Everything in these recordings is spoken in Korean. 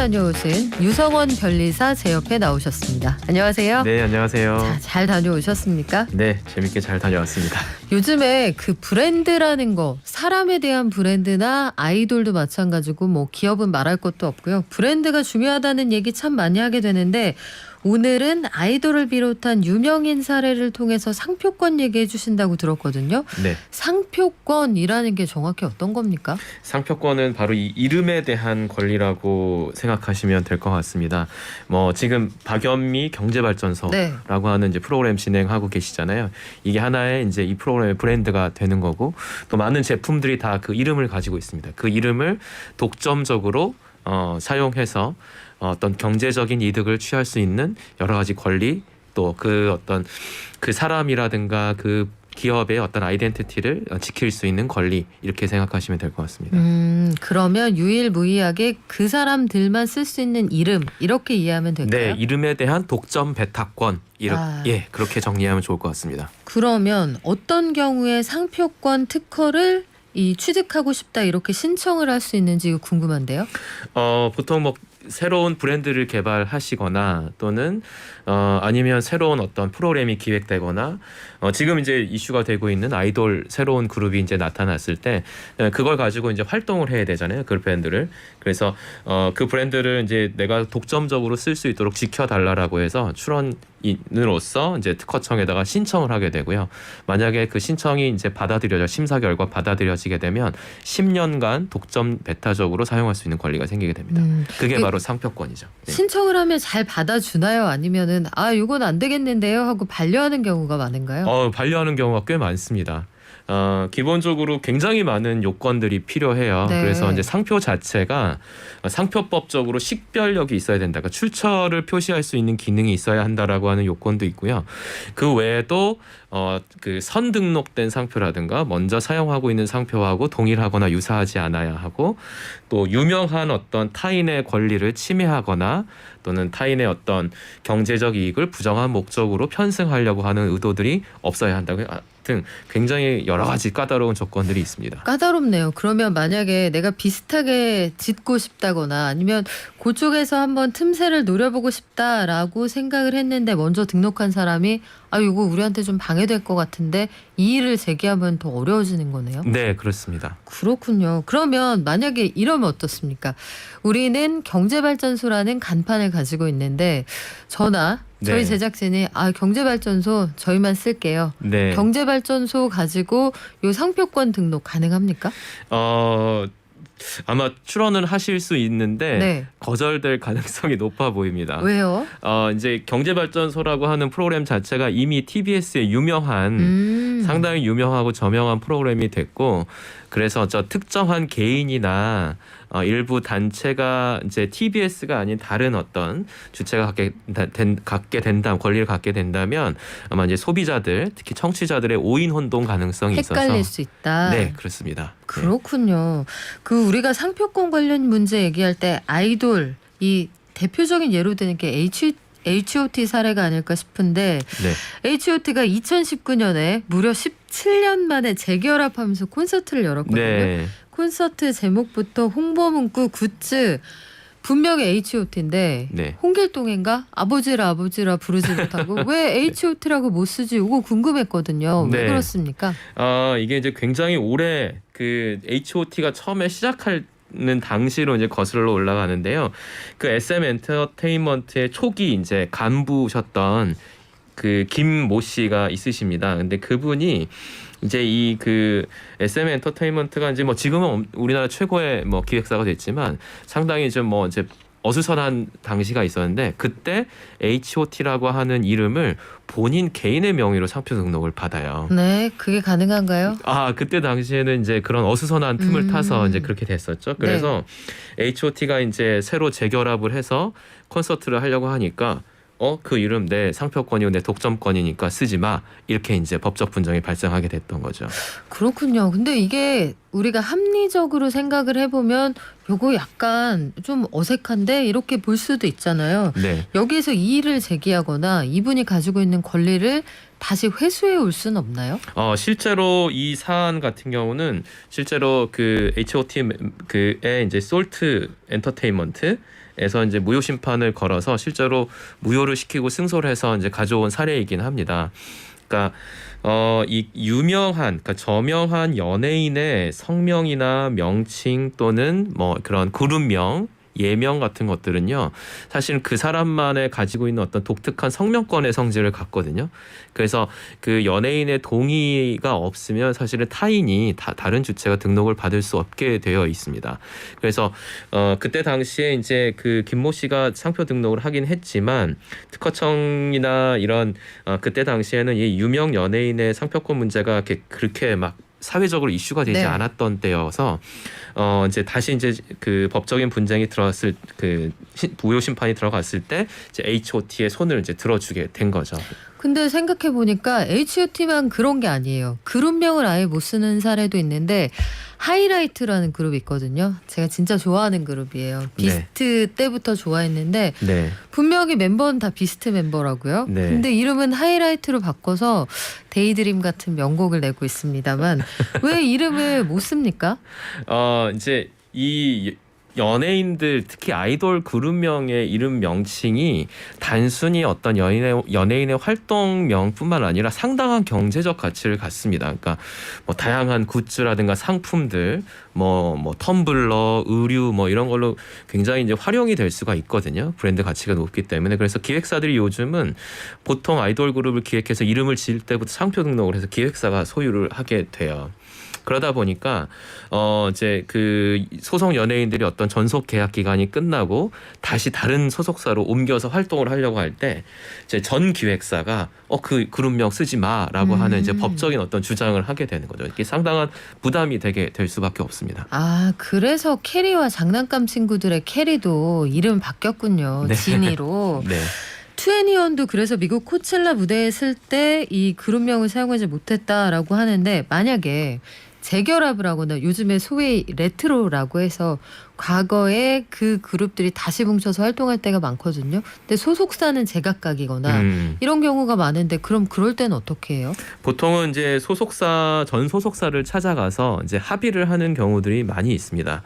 다녀오신 유성원 변리사 제 옆에 나오셨습니다. 안녕하세요. 네, 안녕하세요. 자, 잘 다녀오셨습니까? 네, 재밌게 잘 다녀왔습니다. 요즘에 그 브랜드라는 거, 사람에 대한 브랜드나 아이돌도 마찬가지고 뭐 기업은 말할 것도 없고요. 브랜드가 중요하다는 얘기 참 많이 하게 되는데 오늘은 아이돌을 비롯한 유명인 사례를 통해서 상표권 얘기해 주신다고 들었거든요. 네, 상표권이라는 게 정확히 어떤 겁니까? 상표권은 바로 이 이름에 대한 권리라고 생각하시면 될 것 같습니다. 뭐 지금 박연미 경제발전소라고 네. 하는 이제 프로그램 진행하고 계시잖아요. 이게 하나의 이제 이 프로그램의 브랜드가 되는 거고 또 많은 제품들이 다 그 이름을 가지고 있습니다. 그 이름을 독점적으로 사용해서 어떤 경제적인 이득을 취할 수 있는 여러 가지 권리 또 그 어떤 그 사람이라든가 그 기업의 어떤 아이덴티티를 지킬 수 있는 권리 이렇게 생각하시면 될 것 같습니다. 그러면 유일무이하게 그 사람들만 쓸 수 있는 이름 이렇게 이해하면 될까요? 네, 이름에 대한 독점 배탁권 예, 그렇게 정리하면 좋을 것 같습니다. 그러면 어떤 경우에 상표권 특허를 취득하고 싶다 이렇게 신청을 할 수 있는지 궁금한데요. 보통 뭐 새로운 브랜드를 개발하시거나 또는 아니면 새로운 어떤 프로그램이 기획되거나 지금 이제 이슈가 되고 있는 아이돌 새로운 그룹이 이제 나타났을 때 그걸 가지고 이제 활동을 해야 되잖아요. 그 브랜드를. 그래서 그 브랜드를 이제 내가 독점적으로 쓸 수 있도록 지켜달라라고 해서 출원인으로서 이제 특허청에다가 신청을 하게 되고요. 만약에 그 신청이 이제 심사 결과 받아들여지게 되면 10년간 독점 배타적으로 사용할 수 있는 권리가 생기게 됩니다. 그게 바로 상표권이죠. 네. 신청을 하면 잘 받아주나요? 아니면은 이건 안 되겠는데요 하고 반려하는 경우가 많은가요? 반려하는 경우가 꽤 많습니다. 기본적으로 굉장히 많은 요건들이 필요해요. 네. 그래서 이제 상표 자체가 상표법적으로 식별력이 있어야 된다. 그러니까 출처를 표시할 수 있는 기능이 있어야 한다라고 하는 요건도 있고요. 그 외에도 그 선등록된 상표라든가 먼저 사용하고 있는 상표하고 동일하거나 유사하지 않아야 하고 또 유명한 어떤 타인의 권리를 침해하거나 또는 타인의 어떤 경제적 이익을 부정한 목적으로 편승하려고 하는 의도들이 없어야 한다고 등 굉장히 여러 가지 까다로운 조건들이 있습니다. 까다롭네요. 그러면 만약에 내가 비슷하게 짓고 싶다거나 아니면 그쪽에서 한번 틈새를 노려보고 싶다라고 생각을 했는데 먼저 등록한 사람이 이거 우리한테 좀 방해될 것 같은데 이의를 제기하면 더 어려워지는 거네요. 네, 그렇습니다. 그렇군요. 그러면 만약에 이러면 어떻습니까? 우리는 경제발전소라는 간판을 가지고 있는데 저희 제작진이 경제발전소 저희만 쓸게요. 네. 경제발전소 가지고 요 상표권 등록 가능합니까? 아마 출원은 하실 수 있는데 네. 거절될 가능성이 높아 보입니다. 왜요? 이제 경제발전소라고 하는 프로그램 자체가 이미 TBS의 유명한 상당히 유명하고 저명한 프로그램이 됐고 그래서 특정한 개인이나 일부 단체가 이제 TBS가 아닌 다른 어떤 주체가 권리를 갖게 된다면 아마 이제 소비자들 특히 청취자들의 오인 혼동 가능성이 있어서 헷갈릴 수 있다. 네, 그렇습니다. 그렇군요. 우리가 상표권 관련 문제 얘기할 때 아이돌 이 대표적인 예로 드는 게 H.O.T 사례가 아닐까 싶은데 네. H.O.T가 2019년에 무려 17년 만에 재결합하면서 콘서트를 열었거든요. 네. 콘서트 제목부터 홍보 문구, 굿즈 분명히 H.O.T인데 네. 홍길동인가? 아버지라 부르지 못하고 왜 H.O.T라고 못 쓰지? 이거 궁금했거든요. 왜 네. 그렇습니까? 이게 이제 굉장히 오래 그 H.O.T가 처음에 시작하는 당시로 이제 거슬러 올라가는데요. 그 SM 엔터테인먼트의 초기 이제 간부셨던 그 김모 씨가 있으십니다. 근데 그분이 이제 이 그 SM 엔터테인먼트가 이제 뭐 지금은 우리나라 최고의 뭐 기획사가 됐지만 상당히 좀 뭐 이제 어수선한 당시가 있었는데 그때 H.O.T라고 하는 이름을 본인 개인의 명의로 상표 등록을 받아요. 네, 그게 가능한가요? 그때 당시에는 이제 그런 어수선한 틈을 타서 이제 그렇게 됐었죠. 그래서 H.O.T가 이제 새로 재결합을 해서 콘서트를 하려고 하니까 그 이름 내 상표권이고 내 독점권이니까 쓰지 마. 이렇게 이제 법적 분쟁이 발생하게 됐던 거죠. 그렇군요. 근데 이게 우리가 합리적으로 생각을 해보면 요거 약간 좀 어색한데 이렇게 볼 수도 있잖아요. 네. 여기에서 이의를 제기하거나 이분이 가지고 있는 권리를 다시 회수해 올 수는 없나요? 실제로 이 사안 같은 경우는 실제로 그 H.O.T 그의 이제 솔트 엔터테인먼트 에서 이제 무효 심판을 걸어서 실제로 무효를 시키고 승소를 해서 이제 가져온 사례이긴 합니다. 그러니까 이 유명한, 그러니까 저명한 연예인의 성명이나 명칭 또는 뭐 그런 그룹명, 예명 같은 것들은요, 사실 그 사람만의 가지고 있는 어떤 독특한 성명권의 성질을 갖거든요. 그래서 그 연예인의 동의가 없으면 사실은 타인이 다른 주체가 등록을 받을 수 없게 되어 있습니다. 그래서 그때 당시에 이제 그 김모 씨가 상표 등록을 하긴 했지만 특허청이나 이런 그때 당시에는 이 유명 연예인의 상표권 문제가 그렇게 막 사회적으로 이슈가 되지 네. 않았던 때여서 이제 다시 이제 그 법적인 분쟁이 들어갔을 그 무효 심판이 들어갔을 때 이제 H.O.T의 손을 이제 들어주게 된 거죠. 근데 생각해 보니까 H.O.T만 그런 게 아니에요. 그룹명을 아예 못 쓰는 사례도 있는데 하이라이트라는 그룹이 있거든요. 제가 진짜 좋아하는 그룹이에요. 비스트 때부터 좋아했는데 네. 분명히 멤버는 다 비스트 멤버라고요. 네. 근데 이름은 하이라이트로 바꿔서 데이드림 같은 명곡을 내고 있습니다만 왜 이름을 못 씁니까? 이제 이 연예인들 특히 아이돌 그룹명의 이름 명칭이 단순히 어떤 연예인의 활동명뿐만 아니라 상당한 경제적 가치를 갖습니다. 그러니까 뭐 다양한 굿즈라든가 상품들, 뭐 텀블러, 의류 뭐 이런 걸로 굉장히 이제 활용이 될 수가 있거든요. 브랜드 가치가 높기 때문에. 그래서 기획사들이 요즘은 보통 아이돌 그룹을 기획해서 이름을 지을 때부터 상표 등록을 해서 기획사가 소유를 하게 돼요. 그러다 보니까 이제 그 소속 연예인들이 어떤 전속 계약 기간이 끝나고 다시 다른 소속사로 옮겨서 활동을 하려고 할 때 이제 전 기획사가 그 그룹명 쓰지 마라고 하는 이제 법적인 어떤 주장을 하게 되는 거죠. 이게 상당한 부담이 되게 될 수밖에 없습니다. 아, 그래서 캐리와 장난감 친구들의 캐리도 이름 바뀌었군요. 네. 지니로. 네. 2NE1도 그래서 미국 코첼라 무대에 쓸 때 이 그룹명을 사용하지 못했다라고 하는데 만약에 재결합을 하거나 요즘에 소위 레트로라고 해서 과거에 그 그룹들이 다시 뭉쳐서 활동할 때가 많거든요. 근데 소속사는 제각각이거나 이런 경우가 많은데 그럼 그럴 때는 어떻게 해요? 보통은 이제 전 소속사를 찾아가서 이제 합의를 하는 경우들이 많이 있습니다.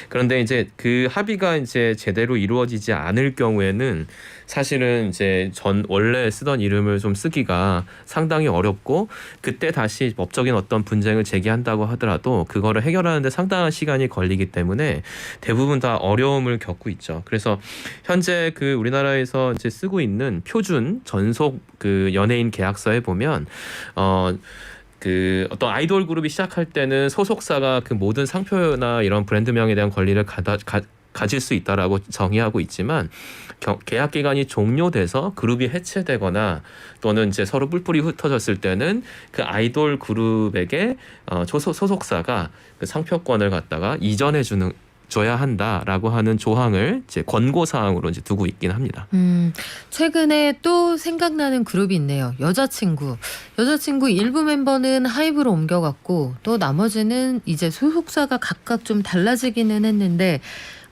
그런데 이제 그 합의가 이제 제대로 이루어지지 않을 경우에는 사실은 이제 원래 쓰던 이름을 좀 쓰기가 상당히 어렵고 그때 다시 법적인 어떤 분쟁을 제기한다고 하더라도 그거를 해결하는데 상당한 시간이 걸리기 때문에 대부분 다 어려움을 겪고 있죠. 그래서 현재 그 우리나라에서 이제 쓰고 있는 표준 전속 그 연예인 계약서에 보면 그 어떤 아이돌 그룹이 시작할 때는 소속사가 그 모든 상표나 이런 브랜드명에 대한 권리를 가질 수 있다라고 정의하고 있지만 계약 기간이 종료돼서 그룹이 해체되거나 또는 이제 서로 뿔뿔이 흩어졌을 때는 그 아이돌 그룹에게 소속사가 그 상표권을 갖다가 줘야 한다라고 하는 조항을 이제 권고 사항으로 이제 두고 있긴 합니다. 최근에 또 생각나는 그룹이 있네요. 여자친구 일부 멤버는 하이브로 옮겨갔고 또 나머지는 이제 소속사가 각각 좀 달라지기는 했는데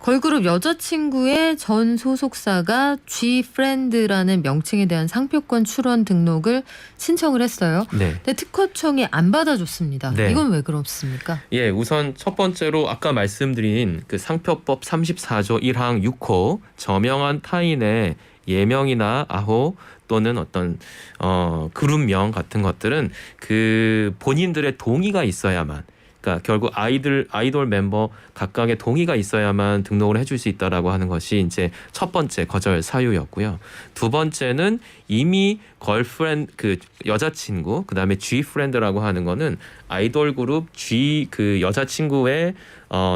걸그룹 여자친구의 전 소속사가 Gfriend라는 명칭에 대한 상표권 출원 등록을 신청을 했어요. 네. 근데 특허청이 안 받아줬습니다. 네. 이건 왜 그렇습니까? 예, 우선 첫 번째로 아까 말씀드린 그 상표법 34조 1항 6호 저명한 타인의 예명이나 아호 또는 어떤 그룹명 같은 것들은 그 본인들의 동의가 있어야만, 그러니까 결국 아이돌 멤버 각각의 동의가 있어야만 등록을 해줄 수 있다라고 하는 것이 이제 첫 번째 거절 사유였고요. 두 번째는 이미 걸프렌드 그 여자친구 그다음에 Gfriend라고 하는 거는 아이돌 그룹 G 그 여자친구의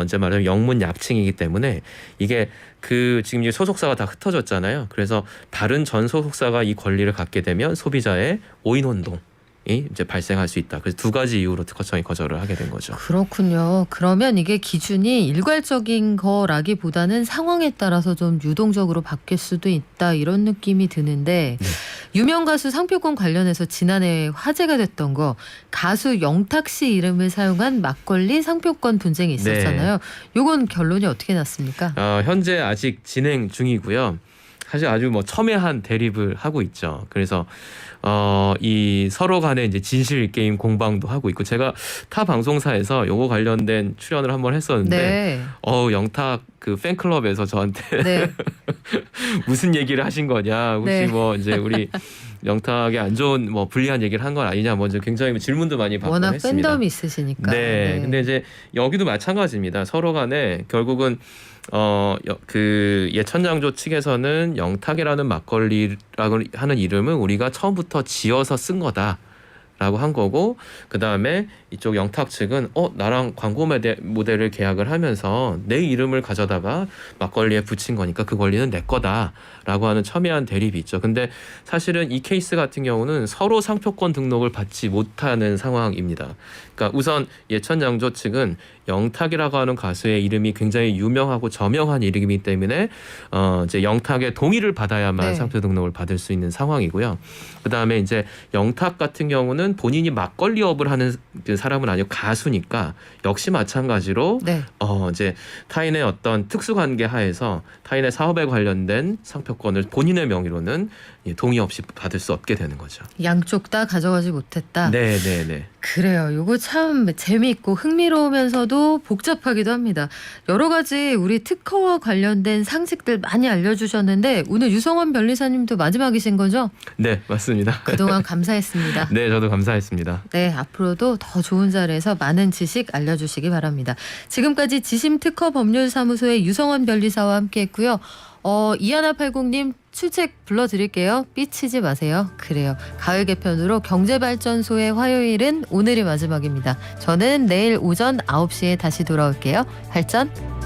이제 말하면 영문 약칭이기 때문에 이게 그 지금 이제 소속사가 다 흩어졌잖아요. 그래서 다른 전 소속사가 이 권리를 갖게 되면 소비자의 오인 혼동 이 이제 발생할 수 있다. 그래서 두 가지 이유로 특허청이 거절을 하게 된 거죠. 그렇군요. 그러면 이게 기준이 일괄적인 거라기보다는 상황에 따라서 좀 유동적으로 바뀔 수도 있다 이런 느낌이 드는데 네. 유명 가수 상표권 관련해서 지난해 화제가 됐던 거 가수 영탁 씨 이름을 사용한 막걸리 상표권 분쟁이 있었잖아요. 요건 결론이 어떻게 났습니까? 현재 아직 진행 중이고요. 사실 아주 뭐 첨예한 대립을 하고 있죠. 그래서 이 서로 간에 이제 진실 게임 공방도 하고 있고 제가 타 방송사에서 요거 관련된 출연을 한번 했었는데 네. 영탁 그 팬클럽에서 저한테 네. 무슨 얘기를 하신 거냐 혹시 네. 뭐 이제 우리 영탁의 안 좋은 뭐 불리한 얘기를 한 건 아니냐 먼저 굉장히 질문도 많이 받곤 워낙 했습니다. 팬덤이 있으시니까. 네. 근데 이제 여기도 마찬가지입니다. 서로 간에 결국은 그 예천장조 측에서는 영탁이라는 막걸리라고 하는 이름은 우리가 처음부터 지어서 쓴 거다라고 한 거고 그 다음에 이쪽 영탁 측은 나랑 광고 모델을 계약을 하면서 내 이름을 가져다가 막걸리에 붙인 거니까 그 권리는 내 거다라고 하는 첨예한 대립이 있죠. 근데 사실은 이 케이스 같은 경우는 서로 상표권 등록을 받지 못하는 상황입니다. 그러니까 우선 예천장조 측은 영탁이라고 하는 가수의 이름이 굉장히 유명하고 저명한 이름이기 때문에 이제 영탁의 동의를 받아야만 네. 상표 등록을 받을 수 있는 상황이고요. 그다음에 이제 영탁 같은 경우는 본인이 막걸리업을 하는 그 사람은 아니고 가수니까 역시 마찬가지로 네. 이제 타인의 어떤 특수관계 하에서 타인의 사업에 관련된 상표권을 본인의 명의로는 동의 없이 받을 수 없게 되는 거죠. 양쪽 다 가져가지 못했다. 네, 네, 네. 그래요. 요거 참 재미있고 흥미로우면서도 복잡하기도 합니다. 여러 가지 우리 특허와 관련된 상식들 많이 알려주셨는데 오늘 유성원 변리사님도 마지막이신 거죠? 네, 맞습니다. 그동안 감사했습니다. 네, 저도 감사했습니다. 네, 앞으로도 더 좋은 자리에서 많은 지식 알려주시기 바랍니다. 지금까지 지심특허법률사무소의 유성원 변리사와 함께했고요. 이하나80님 출첵 불러드릴게요. 삐치지 마세요. 그래요. 가을 개편으로 경제발전소의 화요일은 오늘이 마지막입니다. 저는 내일 오전 9시에 다시 돌아올게요. 발전.